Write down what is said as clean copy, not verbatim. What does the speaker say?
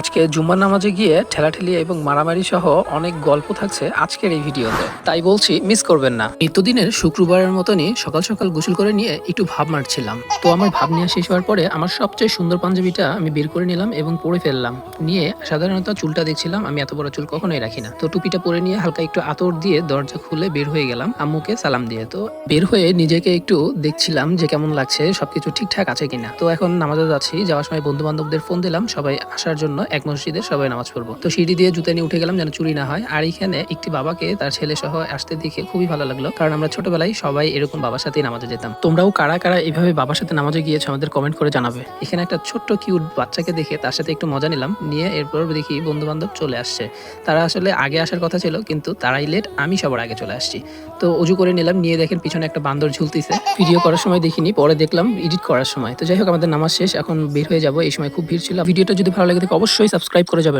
আজকে জুম্মার নামাজে গিয়ে ঠেলাঠেলি এবং মারামারি সহ অনেক গল্প থাকছে আজকের এই ভিডিওতে, তাই বলছি মিস করবেন না। নিত্যদিনের শুক্রবারের মতনই সকাল সকাল গোসল করে নিয়ে একটু ভাব মারছিলাম। তো আমার ভাব নেওয়া শেষ হওয়ার পরে আমার সবচেয়ে সুন্দর পাঞ্জাবিটা আমি বের করে নিলাম এবং পরে ফেললাম। নিয়ে সাধারণত চুলটা দেখছিলাম, আমি এত বড় চুল কখনোই রাখি না। তো টুপিটা পরে নিয়ে হালকা একটু আতর দিয়ে দরজা খুলে বের হয়ে গেলাম আম্মুকে সালাম দিয়ে। তো বের হয়ে নিজেকে একটু দেখছিলাম যে কেমন লাগছে, সবকিছু ঠিকঠাক আছে কিনা। তো এখন নামাজে যাচ্ছি, যাওয়ার সময় বন্ধু বান্ধবদের ফোন দিলাম সবাই আসার জন্য, এক মসজিদে সবাই নামাজ পড়বো। তো সিঁড়ি দিয়ে জুতা নিয়ে উঠে গেলাম যেন চুরি না হয়। আর এখানে একটি বাবাকে তার ছেলে সহ আসতে দেখে খুবই ভালো লাগলো, কারণ আমরা ছোটবেলায় সবাই এরকম বাবার সাথে নামাজে যেতাম। তোমরাও কারা কারা এভাবে বাবার সাথে নামাজে গিয়েছো আমাদের কমেন্ট করে জানাবে। এখানে একটা ছোট্ট কিউট বাচ্চাকে দেখে তার সাথে একটু মজা নিলাম, নিয়ে এরপর দেখি বন্ধু বান্ধব চলে আসছে। তারা আসলে আগে আসার কথা ছিল, কিন্তু তারাই লেট, আমি সবার আগে চলে আসছি। তো অজু করে নিলাম, নিয়ে দেখেন পিছনে একটা বান্দর ঝুলতেছে। ভিডিও করার সময় দেখিনি, পরে দেখলাম এডিট করার সময়। তো যাই হোক, আমাদের নামাজ শেষ, এখন বের হয়ে যাবো। এই সময় খুব ভিড় ছিল। ভিডিওটা যদি ভালো লাগে থাকে অবশ্যই সাবস্ক্রাইব করে যাবেন।